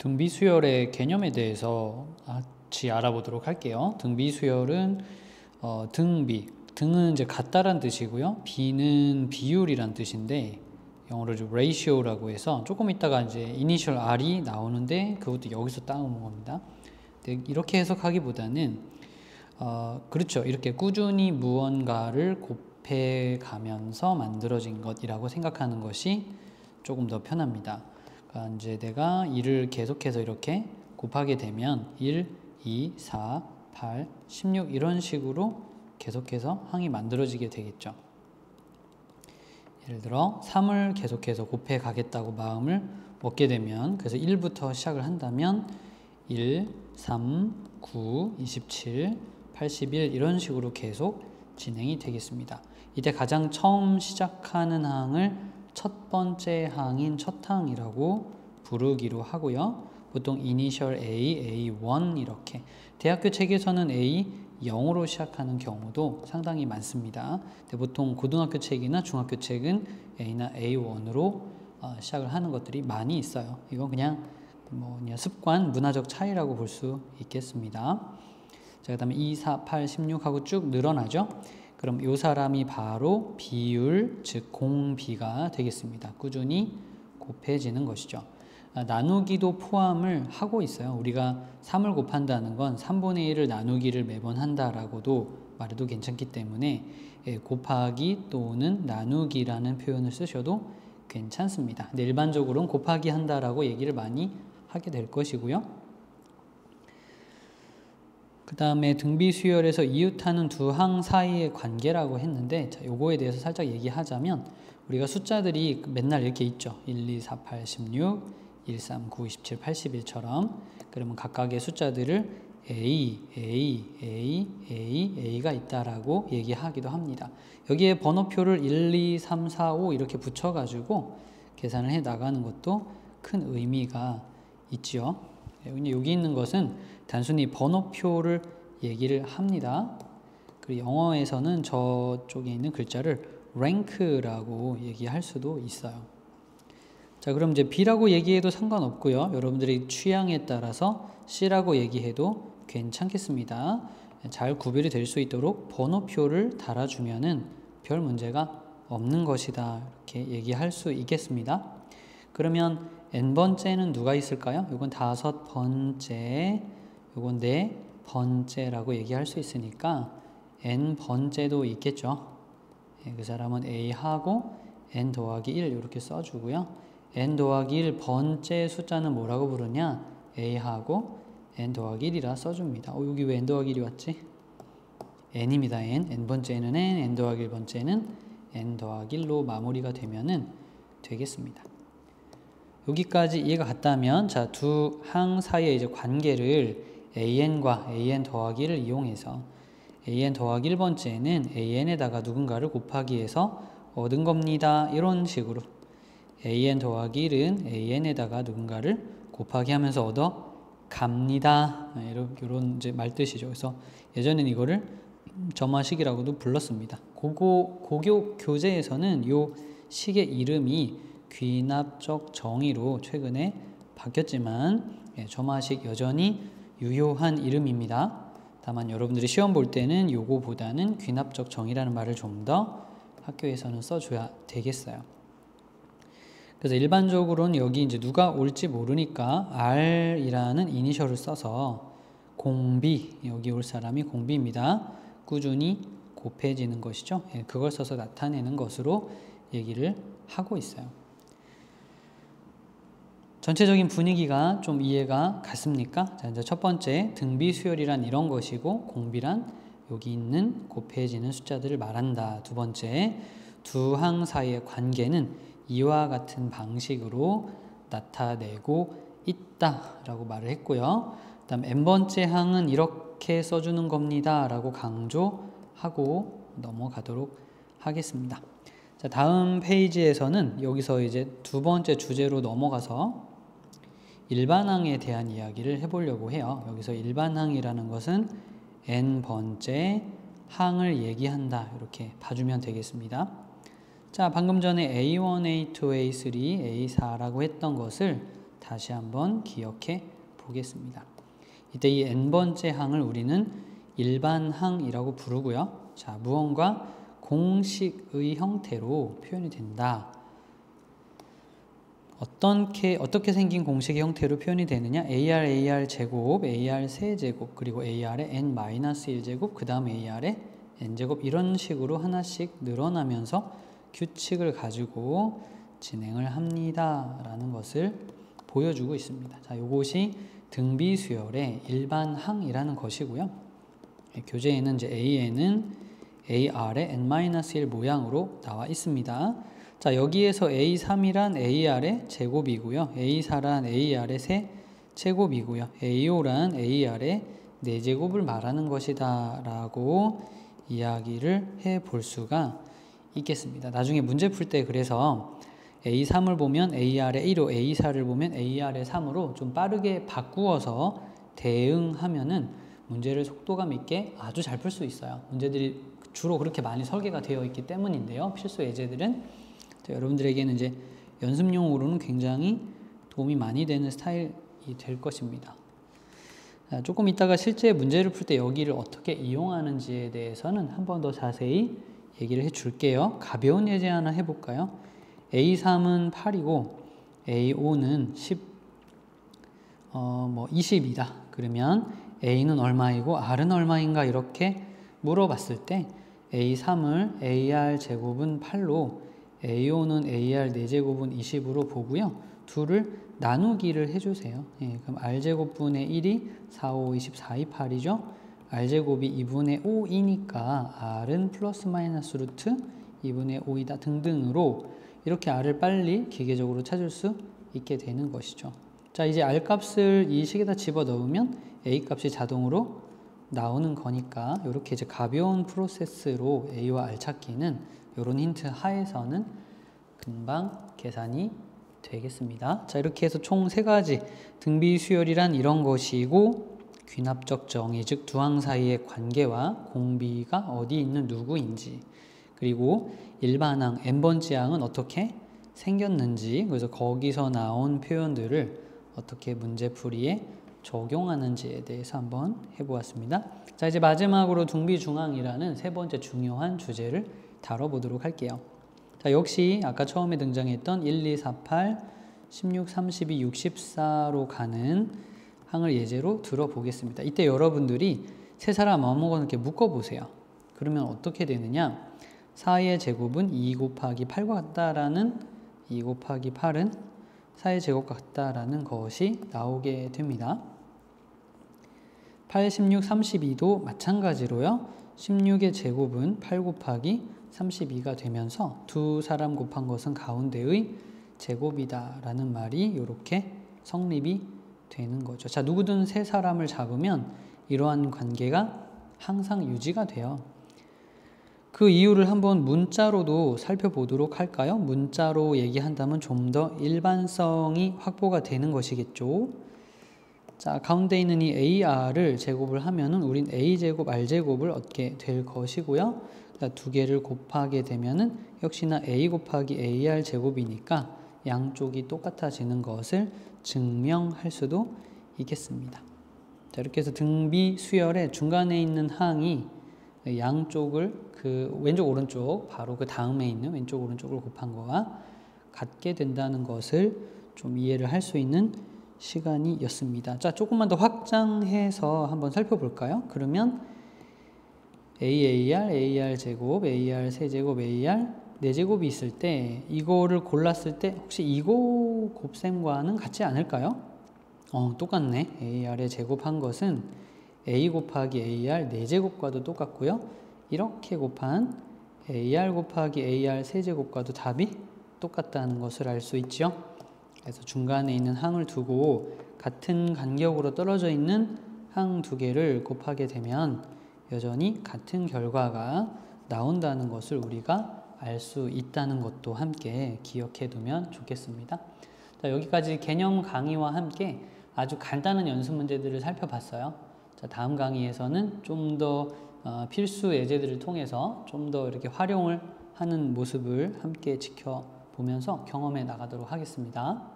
등비수열의 개념에 대해서 같이 알아보도록 할게요. 등비수열은 등은 이제 같다란 뜻이고요. 비는 비율이란 뜻인데 영어로 ratio라고 해서 조금 있다가 이제 initial R이 나오는데 그것도 여기서 따온 겁니다. 이렇게 해석하기보다는 그렇죠. 이렇게 꾸준히 무언가를 곱해 가면서 만들어진 것이라고 생각하는 것이 조금 더 편합니다. 그러니까 이제 내가 1을 계속해서 이렇게 곱하게 되면 1, 2, 4, 8, 16 이런 식으로 계속해서 항이 만들어지게 되겠죠. 예를 들어 3을 계속해서 곱해 가겠다고 마음을 먹게 되면 그래서 1부터 시작을 한다면 1, 3, 9, 27, 81 이런 식으로 계속 진행이 되겠습니다. 이때 가장 처음 시작하는 항을 첫 번째 항인 첫 항이라고 부르기로 하고요. 보통 이니셜 A, A1 이렇게 대학교 책에서는 A 0으로 시작하는 경우도 상당히 많습니다. 근데 보통 고등학교 책이나 중학교 책은 A나 A1으로 시작을 하는 것들이 많이 있어요. 이건 그냥 습관, 문화적 차이라고 볼 수 있겠습니다. 자, 그 다음에 2, 4, 8, 16하고 쭉 늘어나죠. 그럼 이 사람이 바로 비율, 즉 공비가 되겠습니다. 꾸준히 곱해지는 것이죠. 나누기도 포함을 하고 있어요. 우리가 3을 곱한다는 건 3분의 1을 나누기를 매번 한다라고도 말해도 괜찮기 때문에 곱하기 또는 나누기라는 표현을 쓰셔도 괜찮습니다. 근데 일반적으로는 곱하기 한다라고 얘기를 많이 하게 될 것이고요. 그 다음에 등비수열에서 이웃하는 두 항 사이의 관계라고 했는데 자, 요거에 대해서 살짝 얘기하자면 우리가 숫자들이 맨날 이렇게 있죠. 1, 2, 4, 8, 16, 1, 3, 9, 27, 81처럼 그러면 각각의 숫자들을 A가 있다라고 얘기하기도 합니다. 여기에 번호표를 1, 2, 3, 4, 5 이렇게 붙여가지고 계산을 해 나가는 것도 큰 의미가 있지요. 여기 있는 것은 단순히 번호표를 얘기를 합니다. 그리고 영어에서는 저쪽에 있는 글자를 rank라고 얘기할 수도 있어요. 자, 그럼 이제 B라고 얘기해도 상관없고요. 여러분들이 취향에 따라서 C라고 얘기해도 괜찮겠습니다. 잘 구별이 될 수 있도록 번호표를 달아주면은 별 문제가 없는 것이다. 이렇게 얘기할 수 있겠습니다. 그러면 n번째는 누가 있을까요? 이건 5번째, 이건 4번째라고 얘기할 수 있으니까 n번째도 있겠죠. 그 사람은 A하고 n 더하기 1 이렇게 써주고요. n 더하기 1 번째 숫자는 뭐라고 부르냐? A하고 n 더하기 1이라 써줍니다. 여기 왜 n 더하기 1이 왔지? n입니다. n번째는 n 더하기 1번째는 n 더하기 1로 마무리가 되면은 되겠습니다. 여기까지 이해가 갔다면 자, 두 항 사이의 이제 관계를 an과 an 더하기를 이용해서 an 더하기 1번째는 an에다가 누군가를 곱하기 해서 얻은 겁니다. 이런 식으로 an 더하기 1은 an에다가 누군가를 곱하기 하면서 얻어 갑니다. 이런 이제 말뜻이죠. 그래서 예전엔 이거를 점화식이라고도 불렀습니다. 고교 교재에서는 이 식의 이름이 귀납적 정의로 최근에 바뀌었지만 점화식 여전히 유효한 이름입니다. 다만 여러분들이 시험 볼 때는 요거보다는 귀납적 정의라는 말을 좀 더 학교에서는 써줘야 되겠어요. 그래서 일반적으로는 여기 이제 누가 올지 모르니까 R이라는 이니셜을 써서 공비, 여기 올 사람이 공비입니다. 꾸준히 곱해지는 것이죠. 그걸 써서 나타내는 것으로 얘기를 하고 있어요. 전체적인 분위기가 좀 이해가 갔습니까? 자, 이제 첫 번째 등비수열이란 이런 것이고 공비란 여기 있는 곱해지는 숫자들을 말한다. 두 번째 두 항 사이의 관계는 이와 같은 방식으로 나타내고 있다라고 말을 했고요. 그다음 n번째 항은 이렇게 써주는 겁니다 라고 강조하고 넘어가도록 하겠습니다. 자, 다음 페이지에서는 여기서 이제 두 번째 주제로 넘어가서 일반항에 대한 이야기를 해보려고 해요. 여기서 일반항이라는 것은 n번째 항을 얘기한다. 이렇게 봐주면 되겠습니다. 자, 방금 전에 A1, A2, A3, A4라고 했던 것을 다시 한번 기억해 보겠습니다. 이때 이 n번째 항을 우리는 일반항이라고 부르고요. 자, 무언가 공식의 형태로 표현이 된다. 어떻게 생긴 공식의 형태로 표현이 되느냐? AR 제곱, AR 세제곱, 그리고 AR의 n-1제곱, 그 다음 AR의 n제곱, 이런 식으로 하나씩 늘어나면서 규칙을 가지고 진행을 합니다 라는 것을 보여주고 있습니다. 자, 이것이 등비수열의 일반항이라는 것이고요. 교재에는 이제 AN은 AR의 n-1 모양으로 나와 있습니다. 자, 여기에서 A3이란 AR의 제곱이고요. A4란 AR의 세제곱이고요. A5란 AR의 4제곱을 말하는 것이다 라고 이야기를 해 볼 수가 있겠습니다. 나중에 문제 풀 때 그래서 A3을 보면 AR의 1로, A4를 보면 AR의 3으로 좀 빠르게 바꾸어서 대응하면은 문제를 속도감 있게 아주 잘 풀 수 있어요. 문제들이 주로 그렇게 많이 설계가 되어 있기 때문인데요. 필수 예제들은 여러분들에게는 이제 연습용으로는 굉장히 도움이 많이 되는 스타일이 될 것입니다. 조금 이따가 실제 문제를 풀 때 여기를 어떻게 이용하는지에 대해서는 한 번 더 자세히 얘기를 해 줄게요. 가벼운 예제 하나 해볼까요? A3은 8이고 A5는 20이다. 그러면 A는 얼마이고 R은 얼마인가 이렇게 물어봤을 때 A3을 AR 제곱은 8로 A5는 AR 4제곱은 20으로 보고요. 둘을 나누기를 해주세요. 그럼 R제곱분의 1이 4, 5, 24, 2, 8이죠. R제곱이 2분의 5이니까 R은 플러스 마이너스 루트 2분의 5이다 등등으로 이렇게 R을 빨리 기계적으로 찾을 수 있게 되는 것이죠. 자, 이제 R 값을 이 식에다 집어넣으면 A 값이 자동으로 나오는 거니까 이렇게 이제 가벼운 프로세스로 A와 R 찾기는 이런 힌트 하에서는 금방 계산이 되겠습니다. 자, 이렇게 해서 총 3가지 등비수열이란 이런 것이고 귀납적 정의, 즉 두항 사이의 관계와 공비가 어디 있는 누구인지, 그리고 일반항, n번째 항은 어떻게 생겼는지, 그래서 거기서 나온 표현들을 어떻게 문제풀이에 적용하는지에 대해서 한번 해보았습니다. 자, 이제 마지막으로 등비중항이라는 3번째 중요한 주제를 다뤄보도록 할게요. 자, 역시 아까 처음에 등장했던 1, 2, 4, 8, 16, 32, 64로 가는 항을 예제로 들어보겠습니다. 이때 여러분들이 세 사람 아무거나 이렇게 묶어보세요. 그러면 어떻게 되느냐? 4의 제곱은 2 곱하기 8과 같다라는 2 곱하기 8은 4의 제곱과 같다라는 것이 나오게 됩니다. 8, 16, 32도 마찬가지로요. 16의 제곱은 8 곱하기 32가 되면서 두 사람 곱한 것은 가운데의 제곱이다 라는 말이 이렇게 성립이 되는 거죠. 자, 누구든 세 사람을 잡으면 이러한 관계가 항상 유지가 돼요. 그 이유를 한번 문자로도 살펴보도록 할까요? 문자로 얘기한다면 좀 더 일반성이 확보가 되는 것이겠죠. 자, 가운데 있는 이 AR을 제곱을 하면은 우린 A제곱, R제곱을 얻게 될 것이고요. 두 개를 곱하게 되면은 역시나 A 곱하기 AR 제곱이니까 양쪽이 똑같아지는 것을 증명할 수도 있겠습니다. 자, 이렇게 해서 등비 수열의 중간에 있는 항이 양쪽을 그 왼쪽 오른쪽 바로 그 다음에 있는 왼쪽 오른쪽을 곱한 거와 같게 된다는 것을 좀 이해를 할 수 있는 시간이었습니다. 자, 조금만 더 확장해서 한번 살펴볼까요? 그러면 AR, AR 제곱, AR 세제곱, AR 4제곱이 있을 때 이거를 골랐을 때 혹시 이거 곱셈과는 같지 않을까요? 똑같네. AR에 제곱한 것은 A 곱하기 AR 4제곱과도 똑같고요. 이렇게 곱한 AR 곱하기 AR 세제곱과도 답이 똑같다는 것을 알 수 있죠. 그래서 중간에 있는 항을 두고 같은 간격으로 떨어져 있는 항 두 개를 곱하게 되면 여전히 같은 결과가 나온다는 것을 우리가 알 수 있다는 것도 함께 기억해 두면 좋겠습니다. 자, 여기까지 개념 강의와 함께 아주 간단한 연습 문제들을 살펴봤어요. 자, 다음 강의에서는 좀 더 필수 예제들을 통해서 좀 더 이렇게 활용을 하는 모습을 함께 지켜보면서 경험해 나가도록 하겠습니다.